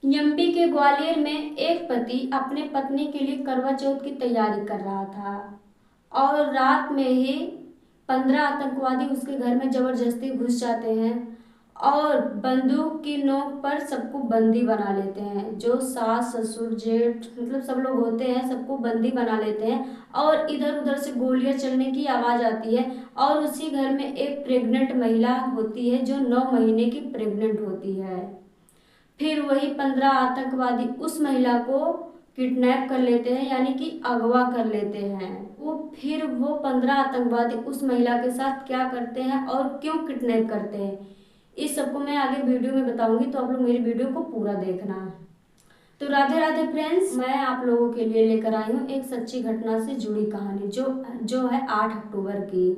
MP के ग्वालियर में एक पति अपने पत्नी के लिए करवा चौथ की तैयारी कर रहा था और रात में ही 15 आतंकवादी उसके घर में जबरदस्ती घुस जाते हैं और बंदूक की नोक पर सबको बंदी बना लेते हैं। जो सास ससुर जेठ मतलब सब लोग होते हैं सबको बंदी बना लेते हैं और इधर उधर से गोलियां चलने की आवाज़ आती है और उसी घर में एक प्रेग्नेंट महिला होती है जो 9 महीने की प्रेग्नेंट होती है। फिर वही 15 आतंकवादी उस महिला को किडनैप कर लेते हैं यानी कि अगवा कर लेते हैं। वो 15 आतंकवादी उस महिला के साथ क्या करते हैं और क्यों किडनैप करते हैं, इस सबको मैं आगे वीडियो में बताऊंगी, तो आप लोग मेरी वीडियो को पूरा देखना। तो राधे राधे फ्रेंड्स, मैं आप लोगों के लिए लेकर आई हूँ एक सच्ची घटना से जुड़ी कहानी जो है 8 अक्टूबर की।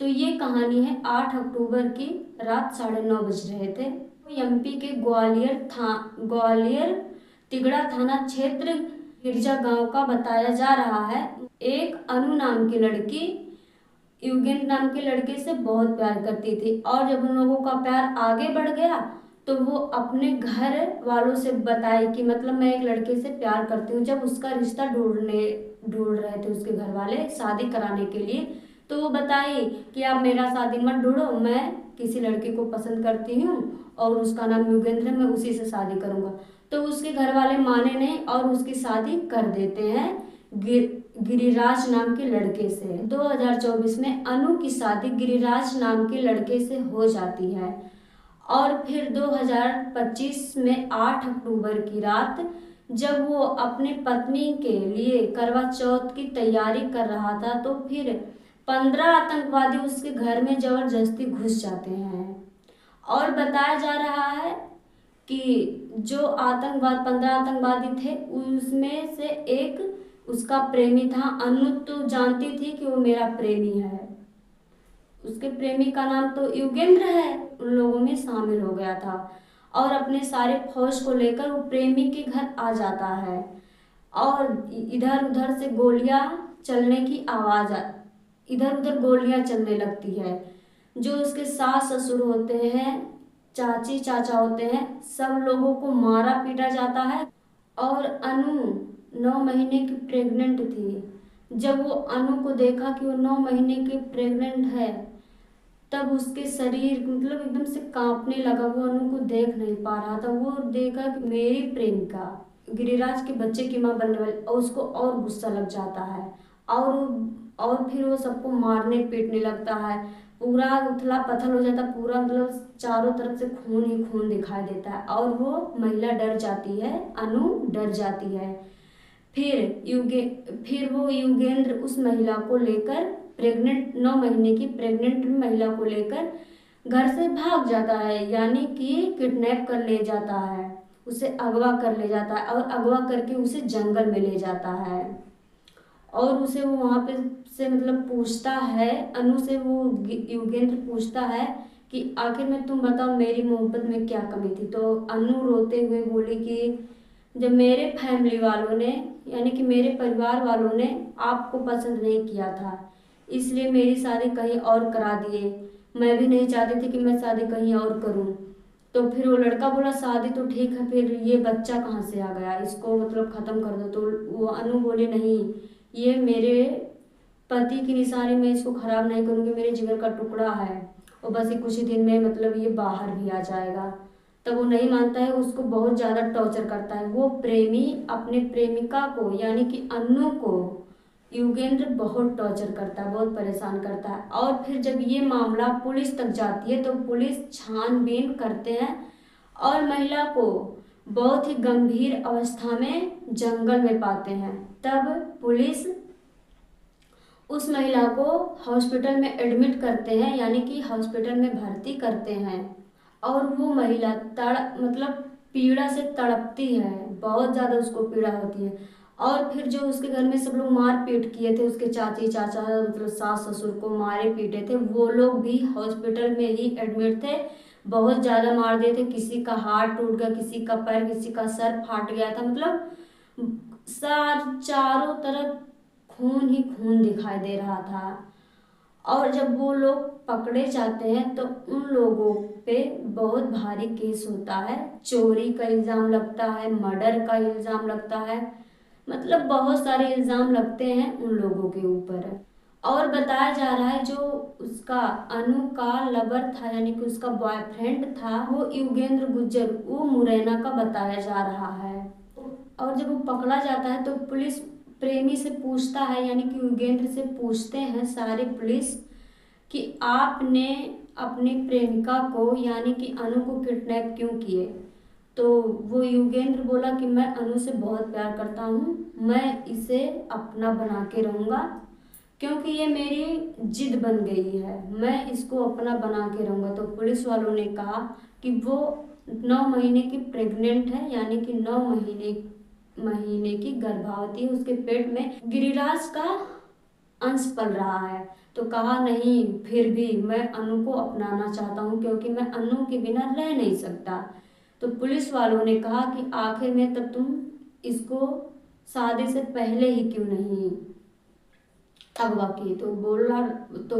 तो ये कहानी है 8 अक्टूबर की रात 9:30 बज रहे थे। एमपी के ग्वालियर तिगड़ा थाना क्षेत्र गिरजा गांव का बताया जा रहा है। एक अनु नाम की लड़की युगेंद्र नाम के लड़के से बहुत प्यार करती थी और जब उन लोगों का प्यार आगे बढ़ गया तो वो अपने घर वालों से बताई कि मतलब मैं एक लड़के से प्यार करती हूँ। जब उसका रिश्ता ढूंढ रहे थे उसके घर वाले शादी कराने के लिए, तो वो बताई कि आप मेरा शादी मत ढूंढो, मैं किसी लड़के को पसंद करती हूँ और उसका नाम युगेंद्र है, मैं उसी से शादी करूँगा। तो उसके घर वाले माने नहीं और उसकी शादी कर देते हैं गिरिराज नाम के लड़के से। 2024 में अनु की शादी गिरिराज नाम के लड़के से हो जाती है और फिर 2025 में 8 अक्टूबर की रात जब वो अपने पत्नी के लिए करवा चौथ की तैयारी कर रहा था तो फिर 15 आतंकवादी उसके घर में जबरदस्ती घुस जाते हैं और बताया जा रहा है कि जो 15 आतंकवादी थे उसमें से एक उसका प्रेमी था। अनु तो जानती थी कि वो मेरा प्रेमी है, उसके प्रेमी का नाम तो युगेंद्र है, उन लोगों में शामिल हो गया था और अपने सारे फौज को लेकर वो प्रेमी के घर आ जाता है और इधर उधर से गोलियां चलने की आवाज इधर उधर गोलियां चलने लगती है। जो उसके सास ससुर होते हैं, चाची चाचा होते हैं, सब लोगों को मारा पीटा जाता है और अनु 9 महीने की प्रेग्नेंट थी। जब वो अनु को देखा कि वो 9 महीने की प्रेग्नेंट है तब उसके शरीर मतलब एकदम से कांपने लगा। वो अनु को देख नहीं पा रहा था, वो देखा कि मेरी प्रेमिका गिरिराज के बच्चे की माँ बनने वाली, और उसको और गुस्सा लग जाता है और फिर वो सबको मारने पीटने लगता है। पूरा उथला पथल हो जाता, पूरा मतलब चारों तरफ से खून ही खून दिखाई देता है और वो महिला डर जाती है, अनु डर जाती है। फिर वो युगेंद्र उस महिला को लेकर 9 महीने की प्रेग्नेंट महिला को लेकर घर से भाग जाता है यानी कि किडनैप कर ले जाता है, उसे अगवा कर ले जाता है और अगवा करके उसे जंगल में ले जाता है और उसे वो वहाँ पे से मतलब पूछता है, अनु से वो युगेंद्र पूछता है कि आखिर में तुम बताओ मेरी मोहब्बत में क्या कमी थी। तो अनु रोते हुए बोली कि जब मेरे फैमिली वालों ने यानी कि मेरे परिवार वालों ने आपको पसंद नहीं किया था इसलिए मेरी शादी कहीं और करा दिए, मैं भी नहीं चाहती थी कि मैं शादी कहीं और करूं। तो फिर वो लड़का बोला शादी तो ठीक है, फिर ये बच्चा कहाँ से आ गया, इसको मतलब ख़त्म कर दो। तो वो अनु बोले नहीं, ये मेरे पति की निशानी, मैं इसको ख़राब नहीं करूँगी, मेरे जिगर का टुकड़ा है और बस ही कुछ ही दिन में मतलब ये बाहर भी आ जाएगा। तब वो नहीं मानता है, उसको बहुत ज़्यादा टॉर्चर करता है। वो प्रेमी अपने प्रेमिका को यानी कि अनु को युगेंद्र बहुत टॉर्चर करता है, बहुत परेशान करता है और फिर जब ये मामला पुलिस तक जाती है तो पुलिस छानबीन करते हैं और महिला को बहुत ही गंभीर अवस्था में जंगल में पाते हैं। तब पुलिस उस महिला को हॉस्पिटल में एडमिट करते हैं यानी कि हॉस्पिटल में भर्ती करते हैं और वो महिला मतलब पीड़ा से तड़पती है, बहुत ज़्यादा उसको पीड़ा होती है। और फिर जो उसके घर में सब लोग मार पीट किए थे, उसके चाची चाचा मतलब सास ससुर को मारे पीटे थे, वो लोग भी हॉस्पिटल में ही एडमिट थे। बहुत ज़्यादा मार दिए थे, किसी का हाथ टूट गया, किसी का पैर, किसी का सर फाट गया था, मतलब चारों तरफ खून ही खून दिखाई दे रहा था। और जब वो लोग पकड़े जाते हैं तो उन लोगों पे बहुत भारी केस होता है, चोरी का इल्ज़ाम लगता है, मर्डर का इल्ज़ाम लगता है, मतलब बहुत सारे इल्ज़ाम लगते हैं उन लोगों के ऊपर। और बताया जा रहा है जो उसका अनु का लवर था यानी कि उसका बॉयफ्रेंड था वो युगेंद्र गुज्जर, वो मुरैना का बताया जा रहा है। और जब वो पकड़ा जाता है तो पुलिस प्रेमी से पूछता है यानी कि युगेंद्र से पूछते हैं सारी पुलिस कि आपने अपनी प्रेमिका को यानी कि अनु को किडनैप क्यों किए। तो वो युगेंद्र बोला कि मैं अनु से बहुत प्यार करता हूँ, मैं इसे अपना बना के रहूँगा क्योंकि ये मेरी जिद बन गई है, मैं इसको अपना बना के रहूँगा। तो पुलिस वालों ने कहा कि वो 9 महीने की प्रेग्नेंट है यानी कि 9 महीने की गर्भवती है, उसके पेट में गिरिराज का अंश पल रहा है। तो कहा नहीं फिर भी मैं अनु को अपनाना चाहता हूँ क्योंकि मैं अनु के बिना रह नहीं सकता। तो पुलिस वालों ने कहा कि आखिर में तब तुम इसको शादी से पहले ही क्यों नहीं अगवा किए। तो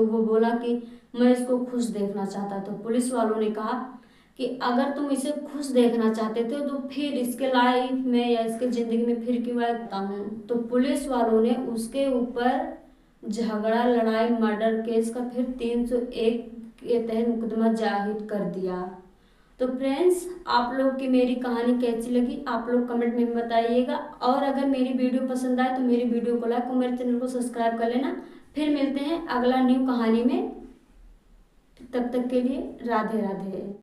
वो बोला कि मैं इसको खुश देखना चाहता। तो पुलिस वालों ने कहा कि अगर तुम इसे खुश देखना चाहते थे तो फिर इसके लाइफ में या इसके ज़िंदगी में फिर क्यों आता हूँ। तो पुलिस वालों ने उसके ऊपर झगड़ा लड़ाई मर्डर केस का फिर 301 के तहत मुकदमा जाहिर कर दिया। तो फ्रेंड्स आप लोग की मेरी कहानी कैसी लगी आप लोग कमेंट में बताइएगा, और अगर मेरी वीडियो पसंद आए तो मेरी वीडियो को लाइक और मेरे चैनल को सब्सक्राइब कर लेना। फिर मिलते हैं अगला न्यू कहानी में, तब तक के लिए राधे राधे।